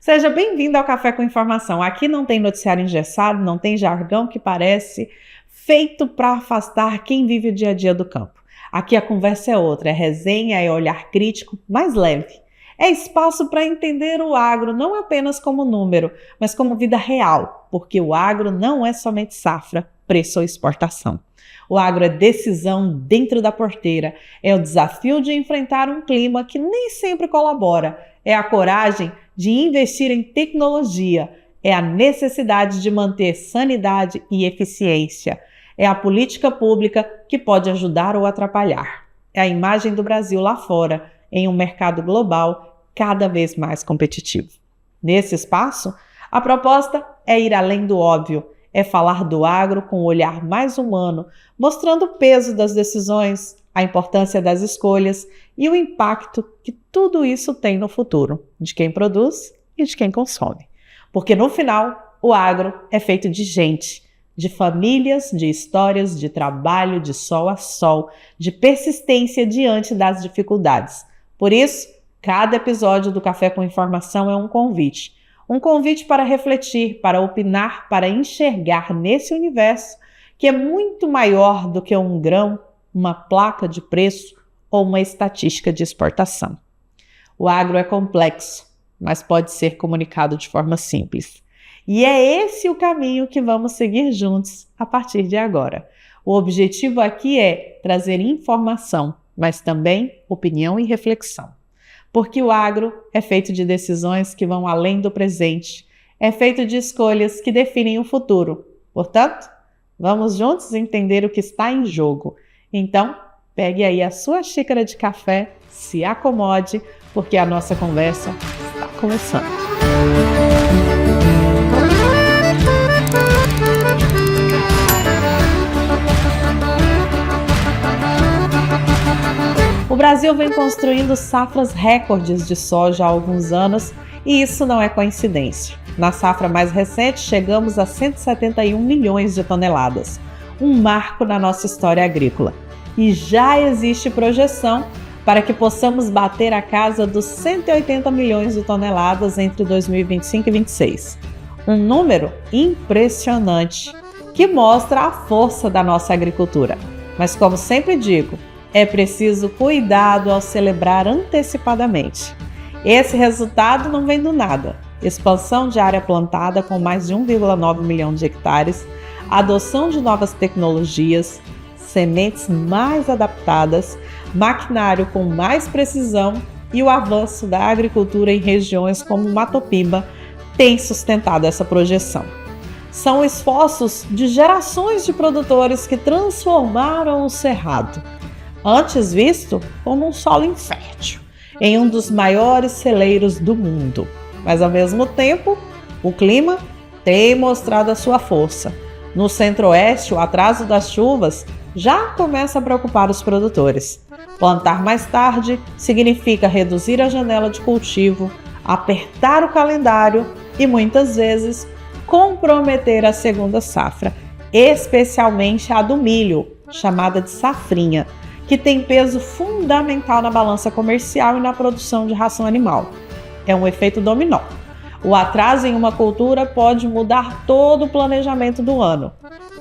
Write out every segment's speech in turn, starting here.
Seja bem-vindo ao Café com Informação. Aqui não tem noticiário engessado, não tem jargão que parece feito para afastar quem vive o dia a dia do campo. Aqui a conversa é outra, é resenha, é olhar crítico, mais leve. É espaço para entender o agro não apenas como número, mas como vida real, porque o agro não é somente safra, preço ou exportação. O agro é decisão dentro da porteira, é o desafio de enfrentar um clima que nem sempre colabora, é a coragem de investir em tecnologia, é a necessidade de manter sanidade e eficiência, é a política pública que pode ajudar ou atrapalhar, é a imagem do Brasil lá fora, em um mercado global cada vez mais competitivo. Nesse espaço, a proposta é ir além do óbvio, é falar do agro com um olhar mais humano, mostrando o peso das decisões, a importância das escolhas e o impacto que tudo isso tem no futuro, de quem produz e de quem consome. Porque no final, o agro é feito de gente, de famílias, de histórias, de trabalho, de sol a sol, de persistência diante das dificuldades. Por isso, cada episódio do Café com Informação é um convite para refletir, para opinar, para enxergar nesse universo que é muito maior do que um grão, uma placa de preço ou uma estatística de exportação. O agro é complexo, mas pode ser comunicado de forma simples. E é esse o caminho que vamos seguir juntos a partir de agora. O objetivo aqui é trazer informação, mas também opinião e reflexão. Porque o agro é feito de decisões que vão além do presente, é feito de escolhas que definem o futuro. Portanto, vamos juntos entender o que está em jogo. Então, pegue aí a sua xícara de café, se acomode, porque a nossa conversa está começando. O Brasil vem construindo safras recordes de soja há alguns anos e isso não é coincidência. Na safra mais recente, chegamos a 171 milhões de toneladas, um marco na nossa história agrícola. E já existe projeção para que possamos bater a casa dos 180 milhões de toneladas entre 2025 e 2026. Um número impressionante que mostra a força da nossa agricultura. Mas como sempre digo, é preciso cuidado ao celebrar antecipadamente. Esse resultado não vem do nada. Expansão de área plantada com mais de 1,9 milhão de hectares, adoção de novas tecnologias, sementes mais adaptadas, maquinário com mais precisão e o avanço da agricultura em regiões como Mato Piba tem sustentado essa projeção. São esforços de gerações de produtores que transformaram o cerrado, antes visto como um solo infértil, em um dos maiores celeiros do mundo. Mas, ao mesmo tempo, o clima tem mostrado a sua força. No centro-oeste, o atraso das chuvas já começa a preocupar os produtores. Plantar mais tarde significa reduzir a janela de cultivo, apertar o calendário e, muitas vezes, comprometer a segunda safra, especialmente a do milho, chamada de safrinha, que tem peso fundamental na balança comercial e na produção de ração animal. É um efeito dominó. O atraso em uma cultura pode mudar todo o planejamento do ano.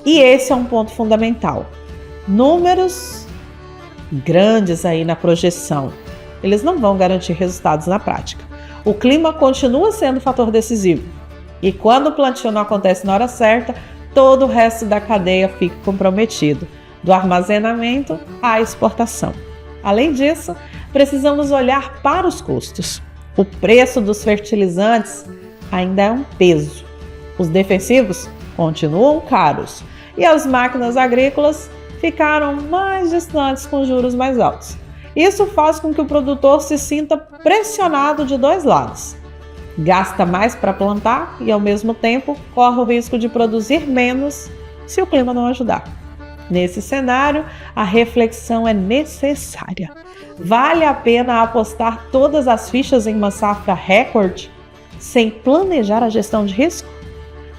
E esse é um ponto fundamental. Números grandes aí na projeção, eles não vão garantir resultados na prática. O clima continua sendo um fator decisivo. E quando o plantio não acontece na hora certa, todo o resto da cadeia fica comprometido, do armazenamento à exportação. Além disso, precisamos olhar para os custos. O preço dos fertilizantes ainda é um peso. Os defensivos continuam caros e as máquinas agrícolas ficaram mais distantes com juros mais altos. Isso faz com que o produtor se sinta pressionado de dois lados. Gasta mais para plantar e, ao mesmo tempo, corre o risco de produzir menos se o clima não ajudar. Nesse cenário, a reflexão é necessária. Vale a pena apostar todas as fichas em uma safra recorde sem planejar a gestão de risco?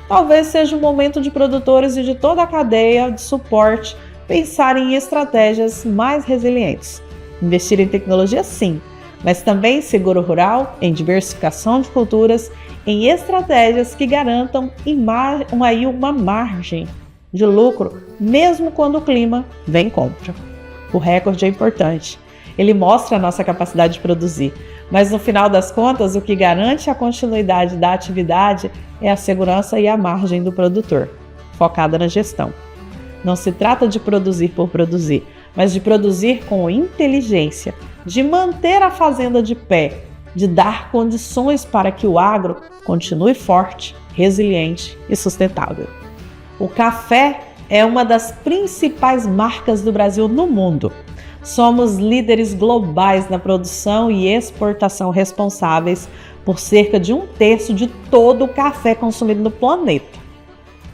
Talvez seja o momento de produtores e de toda a cadeia de suporte pensarem em estratégias mais resilientes. Investir em tecnologia, sim, mas também seguro rural, em diversificação de culturas, em estratégias que garantam uma margem de lucro, mesmo quando o clima vem contra. O recorde é importante. Ele mostra a nossa capacidade de produzir, mas no final das contas, o que garante a continuidade da atividade é a segurança e a margem do produtor, focada na gestão. Não se trata de produzir por produzir, mas de produzir com inteligência, de manter a fazenda de pé, de dar condições para que o agro continue forte, resiliente e sustentável. O café é uma das principais marcas do Brasil no mundo. Somos líderes globais na produção e exportação, responsáveis por cerca de 1/3 de todo o café consumido no planeta.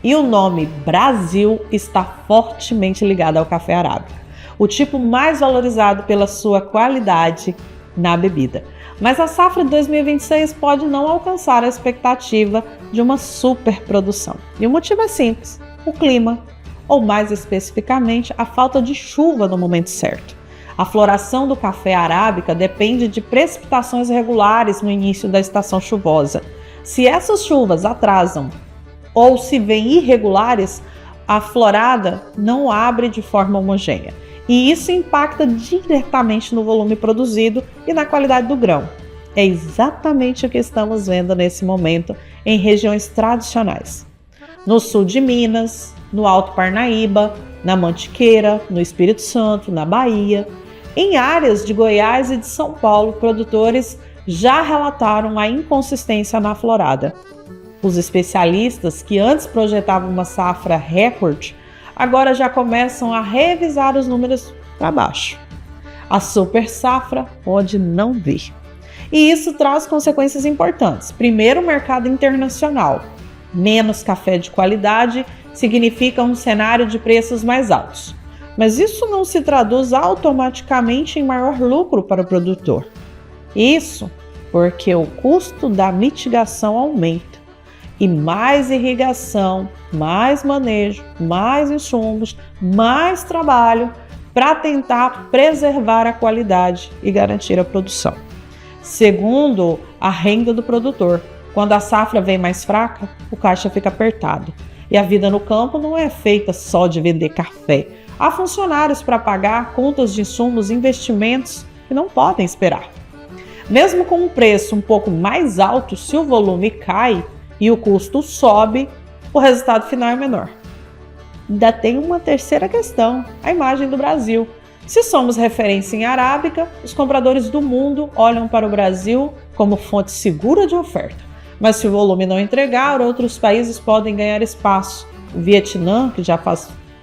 E o nome Brasil está fortemente ligado ao café arábica, o tipo mais valorizado pela sua qualidade na bebida. Mas a safra de 2026 pode não alcançar a expectativa de uma superprodução. E o motivo é simples: o clima, ou mais especificamente, a falta de chuva no momento certo. A floração do café arábica depende de precipitações regulares no início da estação chuvosa. Se essas chuvas atrasam ou se vêm irregulares, a florada não abre de forma homogênea. E isso impacta diretamente no volume produzido e na qualidade do grão. É exatamente o que estamos vendo nesse momento em regiões tradicionais. No sul de Minas, no Alto Parnaíba, na Mantiqueira, no Espírito Santo, na Bahia. Em áreas de Goiás e de São Paulo, produtores já relataram a inconsistência na florada. Os especialistas que antes projetavam uma safra recorde, agora já começam a revisar os números para baixo. A super safra pode não vir. E isso traz consequências importantes. Primeiro, o mercado internacional. Menos café de qualidade significa um cenário de preços mais altos. Mas isso não se traduz automaticamente em maior lucro para o produtor. Isso porque o custo da mitigação aumenta. E mais irrigação, mais manejo, mais insumos, mais trabalho para tentar preservar a qualidade e garantir a produção. Segundo, a renda do produtor. Quando a safra vem mais fraca, o caixa fica apertado. E a vida no campo não é feita só de vender café. Há funcionários para pagar, contas de insumos, investimentos que não podem esperar. Mesmo com um preço um pouco mais alto, se o volume cai e o custo sobe, o resultado final é menor. Ainda tem uma terceira questão: a imagem do Brasil. Se somos referência em arábica, os compradores do mundo olham para o Brasil como fonte segura de oferta. Mas se o volume não entregar, outros países podem ganhar espaço. O Vietnã, que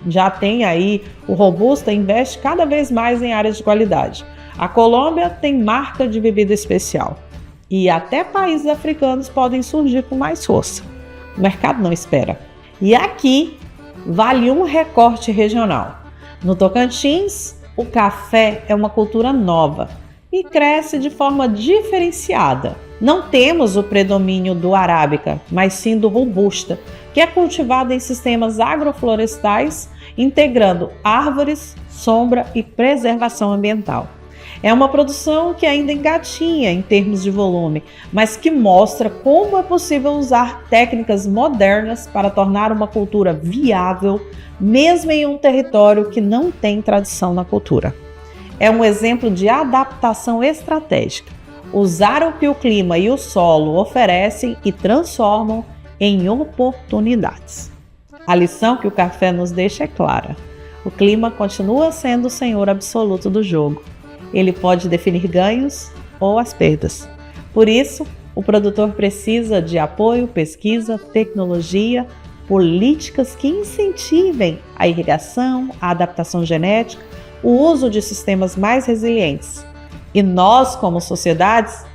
já tem aí o Robusta, investe cada vez mais em áreas de qualidade. A Colômbia tem marca de bebida especial. E até países africanos podem surgir com mais força. O mercado não espera. E aqui vale um recorte regional. No Tocantins, o café é uma cultura nova e cresce de forma diferenciada. Não temos o predomínio do arábica, mas sim do robusta, que é cultivado em sistemas agroflorestais, integrando árvores, sombra e preservação ambiental. É uma produção que ainda engatinha em termos de volume, mas que mostra como é possível usar técnicas modernas para tornar uma cultura viável, mesmo em um território que não tem tradição na cultura. É um exemplo de adaptação estratégica. Usar o que o clima e o solo oferecem e transformam em oportunidades. A lição que o café nos deixa é clara. O clima continua sendo o senhor absoluto do jogo. Ele pode definir ganhos ou as perdas. Por isso, o produtor precisa de apoio, pesquisa, tecnologia, políticas que incentivem a irrigação, a adaptação genética, o uso de sistemas mais resilientes. E nós, como sociedades,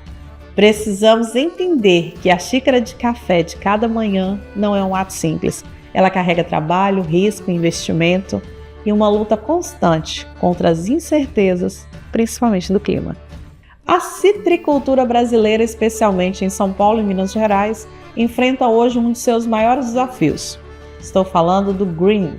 precisamos entender que a xícara de café de cada manhã não é um ato simples. Ela carrega trabalho, risco, investimento e uma luta constante contra as incertezas, principalmente do clima. A citricultura brasileira, especialmente em São Paulo e Minas Gerais, enfrenta hoje um de seus maiores desafios. Estou falando do green.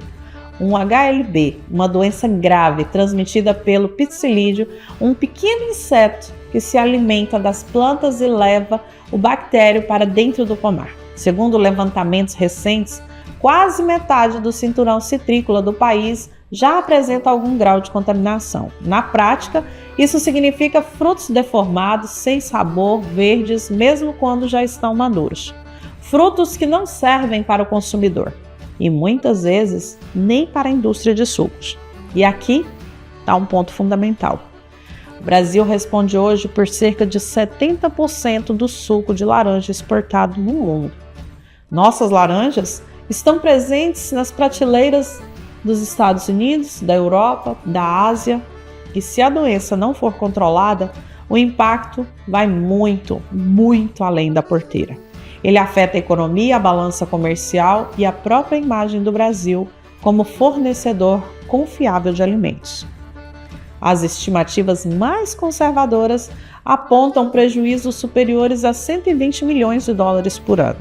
um HLB, uma doença grave transmitida pelo pticilídeo, um pequeno inseto que se alimenta das plantas e leva o bactério para dentro do pomar. Segundo levantamentos recentes, quase metade do cinturão citrícola do país já apresenta algum grau de contaminação. Na prática, isso significa frutos deformados, sem sabor, verdes, mesmo quando já estão maduros. Frutos que não servem para o consumidor e muitas vezes nem para a indústria de sucos. E aqui está um ponto fundamental. O Brasil responde hoje por cerca de 70% do suco de laranja exportado no mundo. Nossas laranjas estão presentes nas prateleiras dos Estados Unidos, da Europa, da Ásia, e se a doença não for controlada, o impacto vai muito, muito além da porteira. Ele afeta a economia, a balança comercial e a própria imagem do Brasil como fornecedor confiável de alimentos. As estimativas mais conservadoras apontam prejuízos superiores a 120 milhões de dólares por ano.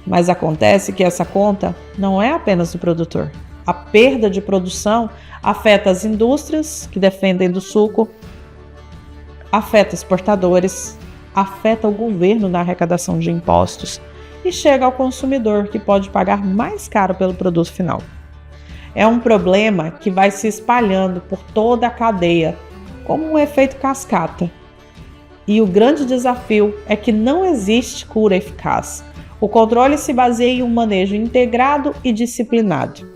Mas acontece que essa conta não é apenas do produtor. A perda de produção afeta as indústrias que dependem do suco, afeta exportadores, afeta o governo na arrecadação de impostos e chega ao consumidor, que pode pagar mais caro pelo produto final. É um problema que vai se espalhando por toda a cadeia, como um efeito cascata. E o grande desafio é que não existe cura eficaz. O controle se baseia em um manejo integrado e disciplinado.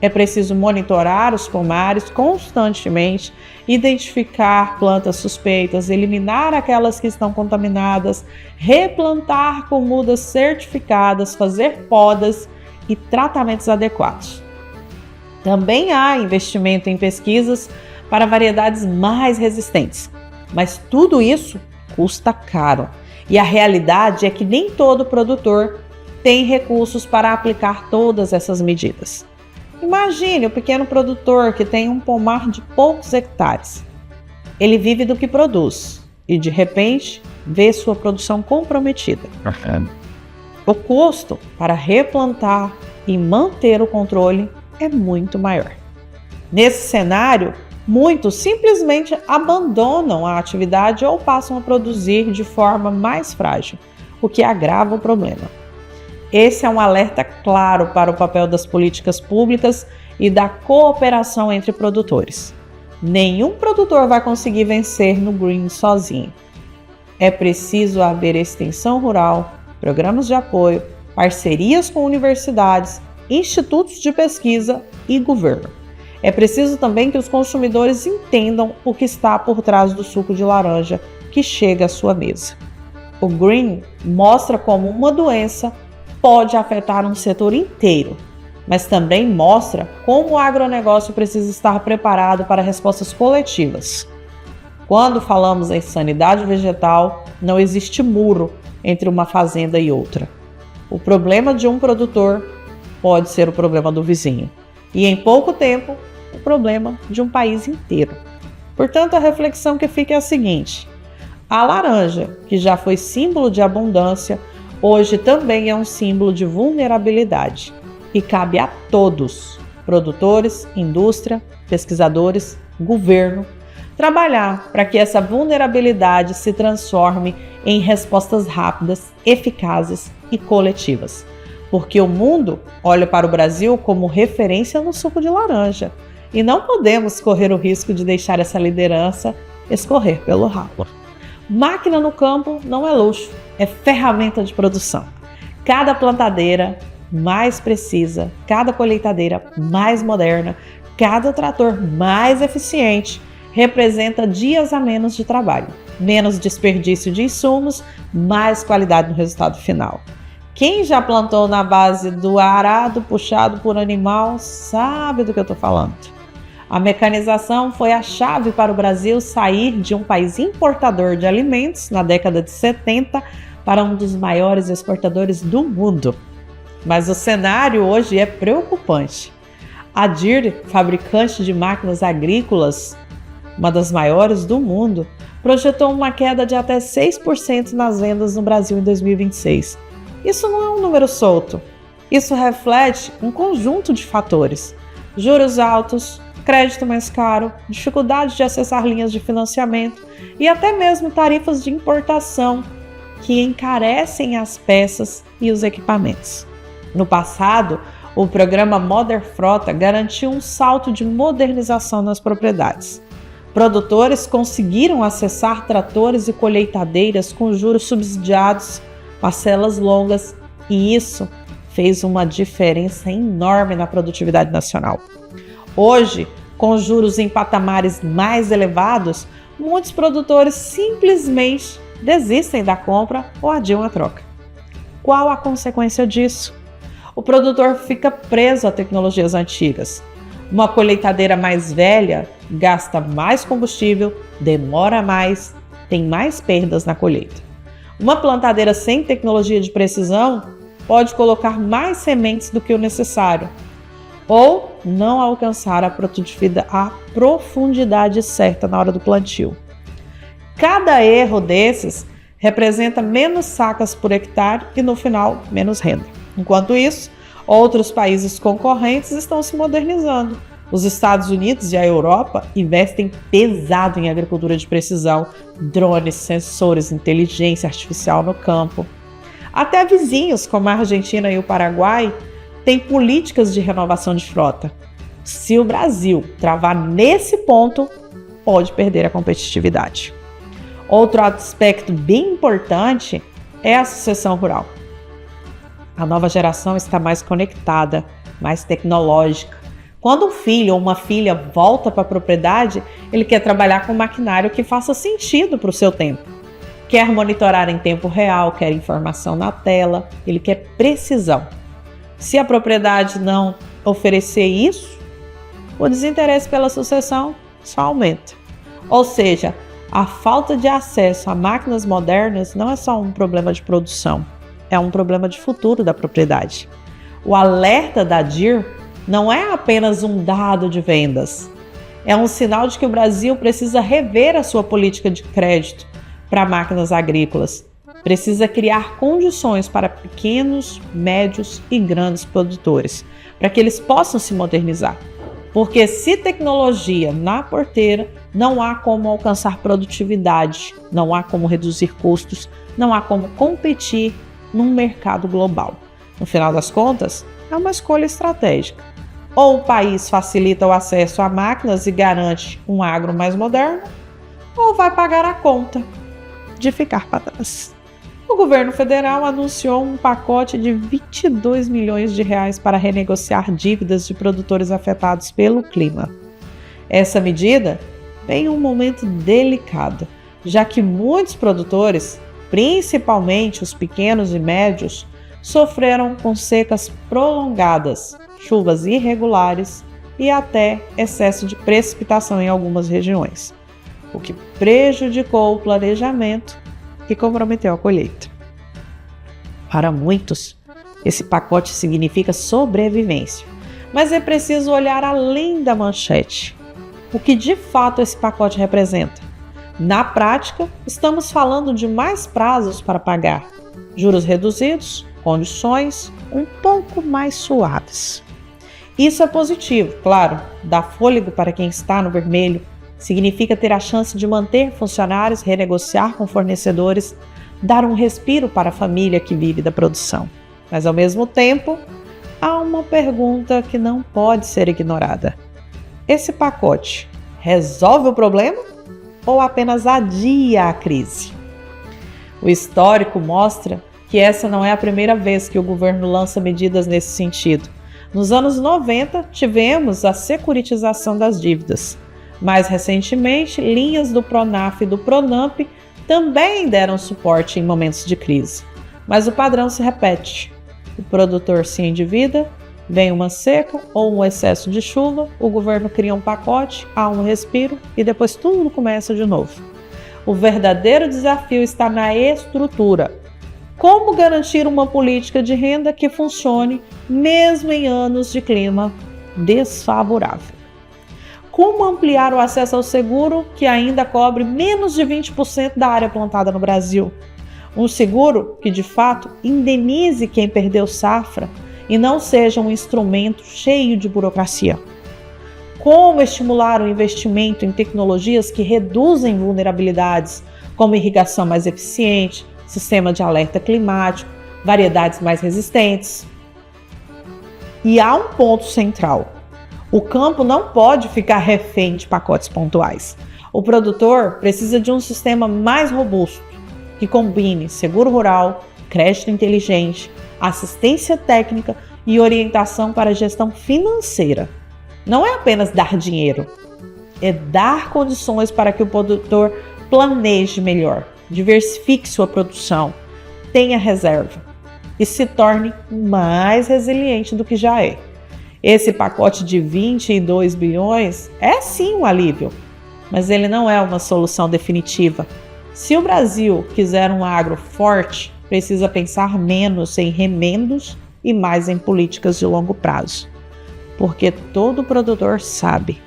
É preciso monitorar os pomares constantemente, identificar plantas suspeitas, eliminar aquelas que estão contaminadas, replantar com mudas certificadas, fazer podas e tratamentos adequados. Também há investimento em pesquisas para variedades mais resistentes, mas tudo isso custa caro. E a realidade é que nem todo produtor tem recursos para aplicar todas essas medidas. Imagine o pequeno produtor que tem um pomar de poucos hectares. Ele vive do que produz e, de repente, vê sua produção comprometida. O custo para replantar e manter o controle é muito maior. Nesse cenário, muitos simplesmente abandonam a atividade ou passam a produzir de forma mais frágil, o que agrava o problema. Esse é um alerta claro para o papel das políticas públicas e da cooperação entre produtores. Nenhum produtor vai conseguir vencer no green sozinho. É preciso haver extensão rural, programas de apoio, parcerias com universidades, institutos de pesquisa e governo. É preciso também que os consumidores entendam o que está por trás do suco de laranja que chega à sua mesa. O green mostra como uma doença pode afetar um setor inteiro, mas também mostra como o agronegócio precisa estar preparado para respostas coletivas. Quando falamos em sanidade vegetal, não existe muro entre uma fazenda e outra. O problema de um produtor pode ser o problema do vizinho, e em pouco tempo, o problema de um país inteiro. Portanto, a reflexão que fica é a seguinte: a laranja, que já foi símbolo de abundância, hoje também é um símbolo de vulnerabilidade e cabe a todos, produtores, indústria, pesquisadores, governo, trabalhar para que essa vulnerabilidade se transforme em respostas rápidas, eficazes e coletivas. Porque o mundo olha para o Brasil como referência no suco de laranja e não podemos correr o risco de deixar essa liderança escorrer pelo ralo. Máquina no campo não é luxo, é ferramenta de produção. Cada plantadeira mais precisa, cada colheitadeira mais moderna, cada trator mais eficiente representa dias a menos de trabalho, menos desperdício de insumos, mais qualidade no resultado final. Quem já plantou na base do arado puxado por animal sabe do que eu estou falando. A mecanização foi a chave para o Brasil sair de um país importador de alimentos na década de 70 para um dos maiores exportadores do mundo. Mas o cenário hoje é preocupante. A Deere, fabricante de máquinas agrícolas, uma das maiores do mundo, projetou uma queda de até 6% nas vendas no Brasil em 2026. Isso não é um número solto, Isso reflete um conjunto de fatores: juros altos, crédito mais caro, dificuldade de acessar linhas de financiamento e até mesmo tarifas de importação que encarecem as peças e os equipamentos. No passado, o programa Moder Frota garantiu um salto de modernização nas propriedades. Produtores conseguiram acessar tratores e colheitadeiras com juros subsidiados, parcelas longas, e isso fez uma diferença enorme na produtividade nacional. Hoje, com juros em patamares mais elevados, muitos produtores simplesmente desistem da compra ou adiam a troca. Qual a consequência disso? O produtor fica preso a tecnologias antigas. Uma colheitadeira mais velha gasta mais combustível, demora mais, tem mais perdas na colheita. Uma plantadeira sem tecnologia de precisão pode colocar mais sementes do que o necessário ou não alcançar a profundidade certa na hora do plantio. Cada erro desses representa menos sacas por hectare e, no final, menos renda. Enquanto isso, outros países concorrentes estão se modernizando. Os Estados Unidos e a Europa investem pesado em agricultura de precisão, drones, sensores, inteligência artificial no campo. Até vizinhos como a Argentina e o Paraguai têm políticas de renovação de frota. Se o Brasil travar nesse ponto, pode perder a competitividade. Outro aspecto bem importante é a sucessão rural. A nova geração está mais conectada, mais tecnológica. Quando um filho ou uma filha volta para a propriedade, ele quer trabalhar com maquinário que faça sentido para o seu tempo. Quer monitorar em tempo real, quer informação na tela, ele quer precisão. Se a propriedade não oferecer isso, o desinteresse pela sucessão só aumenta. Ou seja, a falta de acesso a máquinas modernas não é só um problema de produção, é um problema de futuro da propriedade. O alerta da DIR não é apenas um dado de vendas, é um sinal de que o Brasil precisa rever a sua política de crédito para máquinas agrícolas. Precisa criar condições para pequenos, médios e grandes produtores, para que eles possam se modernizar. Porque se tecnologia na porteira, não há como alcançar produtividade, não há como reduzir custos, não há como competir num mercado global. No final das contas, é uma escolha estratégica. Ou o país facilita o acesso a máquinas e garante um agro mais moderno, ou vai pagar a conta de ficar para trás. O governo federal anunciou um pacote de 22 milhões de reais para renegociar dívidas de produtores afetados pelo clima. Essa medida vem em um momento delicado, já que muitos produtores, principalmente os pequenos e médios, sofreram com secas prolongadas, chuvas irregulares e até excesso de precipitação em algumas regiões, o que prejudicou o planejamento e comprometeu a colheita. Para muitos, esse pacote significa sobrevivência, mas é preciso olhar além da manchete. O que de fato esse pacote representa? Na prática, estamos falando de mais prazos para pagar, juros reduzidos, condições um pouco mais suaves. Isso é positivo, claro, dá fôlego para quem está no vermelho, significa ter a chance de manter funcionários, renegociar com fornecedores, dar um respiro para a família que vive da produção. Mas, ao mesmo tempo, há uma pergunta que não pode ser ignorada. Esse pacote resolve o problema ou apenas adia a crise? O histórico mostra que essa não é a primeira vez que o governo lança medidas nesse sentido. Nos anos 90, tivemos a securitização das dívidas. Mais recentemente, linhas do Pronaf e do Pronamp também deram suporte em momentos de crise. Mas o padrão se repete. O produtor se endivida, vem uma seca ou um excesso de chuva, o governo cria um pacote, há um respiro e depois tudo começa de novo. O verdadeiro desafio está na estrutura. Como garantir uma política de renda que funcione mesmo em anos de clima desfavorável? Como ampliar o acesso ao seguro que ainda cobre menos de 20% da área plantada no Brasil? Um seguro que, de fato, indenize quem perdeu safra e não seja um instrumento cheio de burocracia. Como estimular o investimento em tecnologias que reduzem vulnerabilidades, como irrigação mais eficiente, sistema de alerta climático, variedades mais resistentes? E há um ponto central: o campo não pode ficar refém de pacotes pontuais. O produtor precisa de um sistema mais robusto, que combine seguro rural, crédito inteligente, assistência técnica e orientação para a gestão financeira. Não é apenas dar dinheiro, é dar condições para que o produtor planeje melhor, diversifique sua produção, tenha reserva e se torne mais resiliente do que já é. Esse pacote de 22 bilhões é sim um alívio, mas ele não é uma solução definitiva. Se o Brasil quiser um agro forte, precisa pensar menos em remendos e mais em políticas de longo prazo. Porque todo produtor sabe,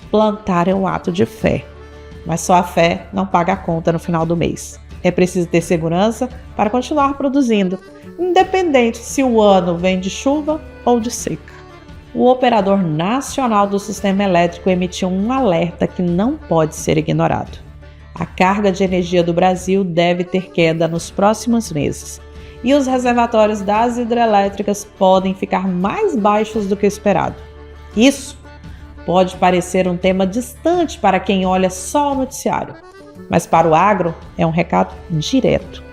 plantar é um ato de fé, mas só a fé não paga a conta no final do mês. É preciso ter segurança para continuar produzindo, independente se o ano vem de chuva ou de seca. O operador nacional do sistema elétrico emitiu um alerta que não pode ser ignorado. A carga de energia do Brasil deve ter queda nos próximos meses, e os reservatórios das hidrelétricas podem ficar mais baixos do que esperado. Isso pode parecer um tema distante para quem olha só o noticiário, mas para o agro é um recado direto.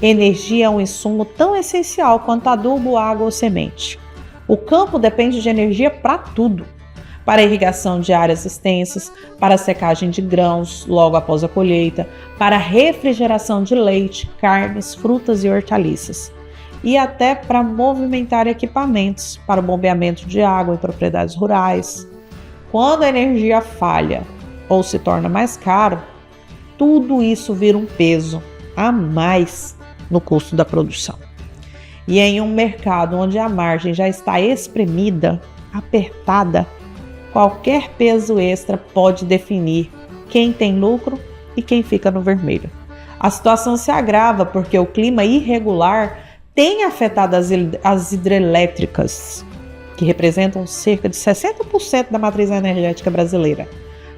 Energia é um insumo tão essencial quanto adubo, água ou semente. O campo depende de energia para tudo: para a irrigação de áreas extensas, para a secagem de grãos logo após a colheita, para a refrigeração de leite, carnes, frutas e hortaliças, e até para movimentar equipamentos para o bombeamento de água em propriedades rurais. Quando a energia falha ou se torna mais caro, tudo isso vira um peso a mais no custo da produção. E em um mercado onde a margem já está espremida, apertada, qualquer peso extra pode definir quem tem lucro e quem fica no vermelho. A situação se agrava porque o clima irregular tem afetado as hidrelétricas, que representam cerca de 60% da matriz energética brasileira.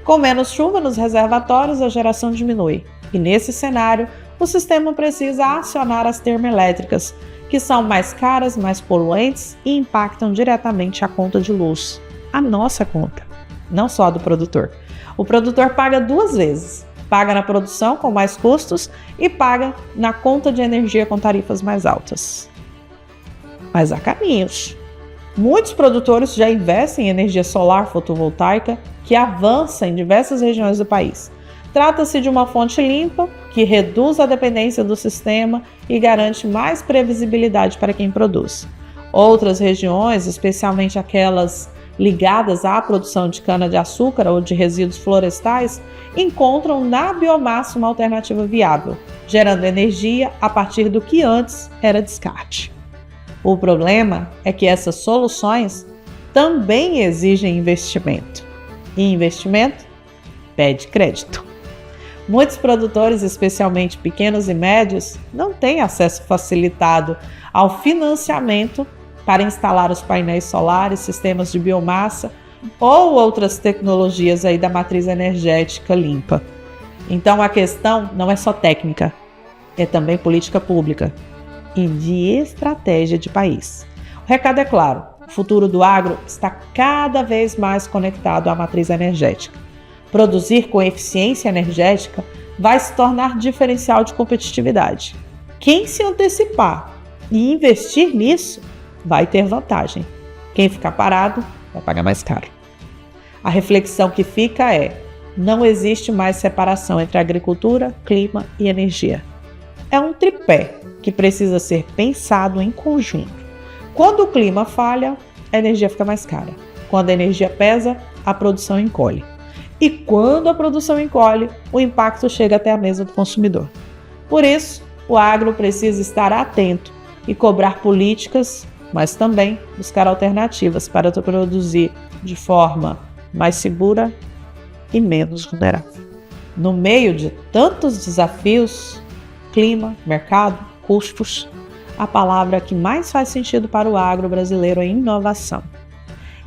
Com menos chuva nos reservatórios, a geração diminui. E nesse cenário, o sistema precisa acionar as termoelétricas, que são mais caras, mais poluentes e impactam diretamente a conta de luz. A nossa conta, não só a do produtor. O produtor paga duas vezes: paga na produção com mais custos e paga na conta de energia com tarifas mais altas. Mas há caminhos. Muitos produtores já investem em energia solar fotovoltaica, que avança em diversas regiões do país. Trata-se de uma fonte limpa, que reduz a dependência do sistema e garante mais previsibilidade para quem produz. Outras regiões, especialmente aquelas ligadas à produção de cana-de-açúcar ou de resíduos florestais, encontram na biomassa uma alternativa viável, gerando energia a partir do que antes era descarte. O problema é que essas soluções também exigem investimento. E investimento pede crédito. Muitos produtores, especialmente pequenos e médios, não têm acesso facilitado ao financiamento para instalar os painéis solares, sistemas de biomassa ou outras tecnologias aí da matriz energética limpa. Então a questão não é só técnica, é também política pública e de estratégia de país. O recado é claro: o futuro do agro está cada vez mais conectado à matriz energética. Produzir com eficiência energética vai se tornar diferencial de competitividade. Quem se antecipar e investir nisso vai ter vantagem. Quem ficar parado vai pagar mais caro. A reflexão que fica é: não existe mais separação entre agricultura, clima e energia. É um tripé que precisa ser pensado em conjunto. Quando o clima falha, a energia fica mais cara. Quando a energia pesa, a produção encolhe. E quando a produção encolhe, o impacto chega até a mesa do consumidor. Por isso, o agro precisa estar atento e cobrar políticas, mas também buscar alternativas para produzir de forma mais segura e menos vulnerável. No meio de tantos desafios, clima, mercado, custos, a palavra que mais faz sentido para o agro brasileiro é inovação.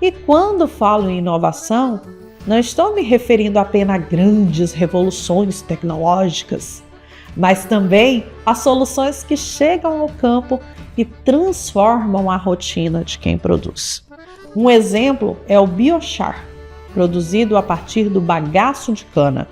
E quando falo em inovação, não estou me referindo apenas a grandes revoluções tecnológicas, mas também a soluções que chegam ao campo e transformam a rotina de quem produz. Um exemplo é o biochar, produzido a partir do bagaço de cana.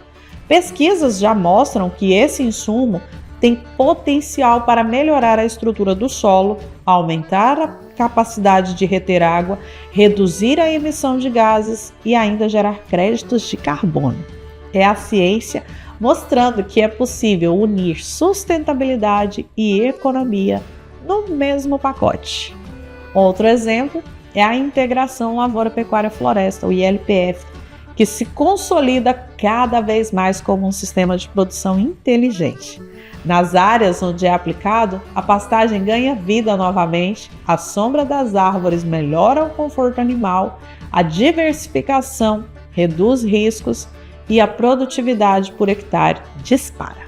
Pesquisas já mostram que esse insumo tem potencial para melhorar a estrutura do solo, aumentar a capacidade de reter água, reduzir a emissão de gases e ainda gerar créditos de carbono. É a ciência mostrando que é possível unir sustentabilidade e economia no mesmo pacote. Outro exemplo é a integração lavoura-pecuária-floresta, o ILPF, que se consolida cada vez mais como um sistema de produção inteligente. Nas áreas onde é aplicado, a pastagem ganha vida novamente, a sombra das árvores melhora o conforto animal, a diversificação reduz riscos e a produtividade por hectare dispara.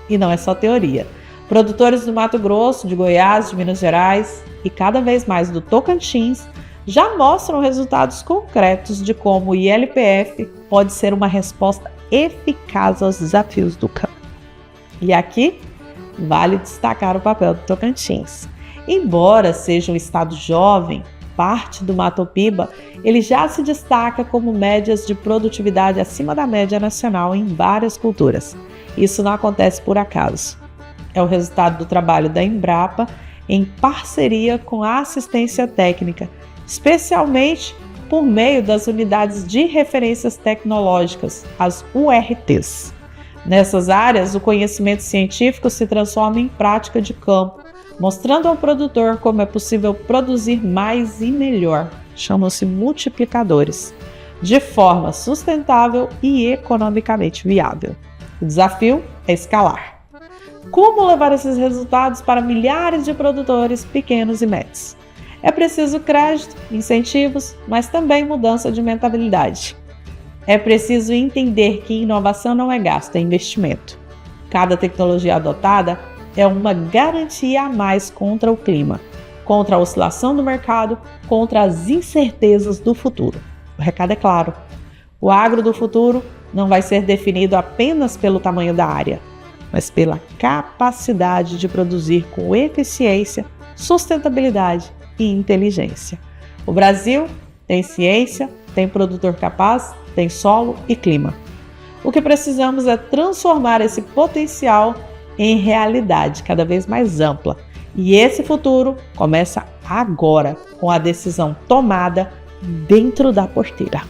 E não é só teoria. Produtores do Mato Grosso, de Goiás, de Minas Gerais e cada vez mais do Tocantins já mostram resultados concretos de como o ILPF pode ser uma resposta eficaz aos desafios do campo. E aqui vale destacar o papel do Tocantins. Embora seja um estado jovem, parte do Mato Piba, ele já se destaca como médias de produtividade acima da média nacional em várias culturas. Isso não acontece por acaso. É o resultado do trabalho da Embrapa em parceria com a assistência técnica, especialmente por meio das unidades de referências tecnológicas, as URTs. Nessas áreas, o conhecimento científico se transforma em prática de campo, mostrando ao produtor como é possível produzir mais e melhor, chamam-se multiplicadores, de forma sustentável e economicamente viável. O desafio é escalar. Como levar esses resultados para milhares de produtores pequenos e médios? É preciso crédito, incentivos, mas também mudança de mentalidade. É preciso entender que inovação não é gasto, é investimento. Cada tecnologia adotada é uma garantia a mais contra o clima, contra a oscilação do mercado, contra as incertezas do futuro. O recado é claro: o agro do futuro não vai ser definido apenas pelo tamanho da área, mas pela capacidade de produzir com eficiência, sustentabilidade e inteligência. O Brasil tem ciência, tem produtor capaz, tem solo e clima. O que precisamos é transformar esse potencial em realidade cada vez mais ampla. E esse futuro começa agora, com a decisão tomada dentro da porteira.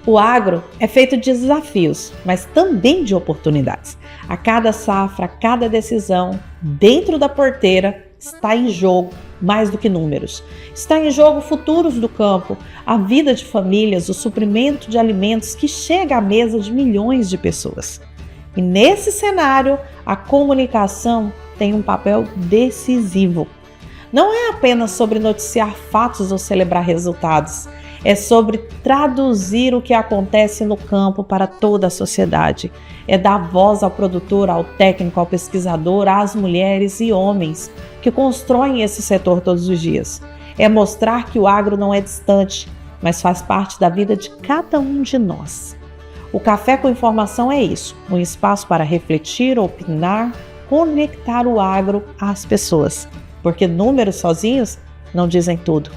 O agro é feito de desafios, mas também de oportunidades. A cada safra, a cada decisão, dentro da porteira, está em jogo mais do que números. Está em jogo futuros do campo, a vida de famílias, o suprimento de alimentos que chega à mesa de milhões de pessoas. E nesse cenário, a comunicação tem um papel decisivo. Não é apenas sobre noticiar fatos ou celebrar resultados, é sobre traduzir o que acontece no campo para toda a sociedade. É dar voz ao produtor, ao técnico, ao pesquisador, às mulheres e homens que constroem esse setor todos os dias. É mostrar que o agro não é distante, mas faz parte da vida de cada um de nós. O Café com Informação é isso, um espaço para refletir, opinar, conectar o agro às pessoas, porque números sozinhos não dizem tudo.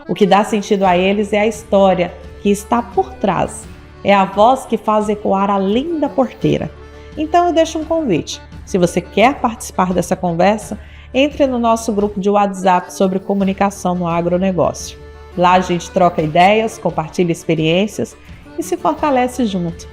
O que dá sentido a eles é a história que está por trás, é a voz que faz ecoar além da porteira. Então eu deixo um convite. Se você quer participar dessa conversa, entre no nosso grupo de WhatsApp sobre comunicação no agronegócio. Lá a gente troca ideias, compartilha experiências e se fortalece junto.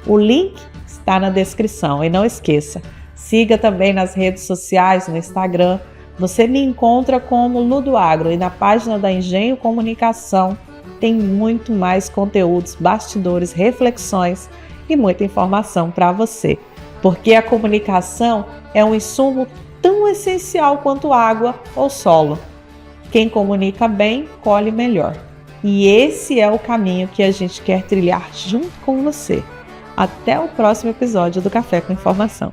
O link está na descrição e não esqueça, siga também nas redes sociais, no Instagram. Você me encontra como Ludoagro e na página da Engenho Comunicação tem muito mais conteúdos, bastidores, reflexões e muita informação para você. Porque a comunicação é um insumo tão essencial quanto água ou solo. Quem comunica bem, colhe melhor. E esse é o caminho que a gente quer trilhar junto com você. Até o próximo episódio do Café com Informação.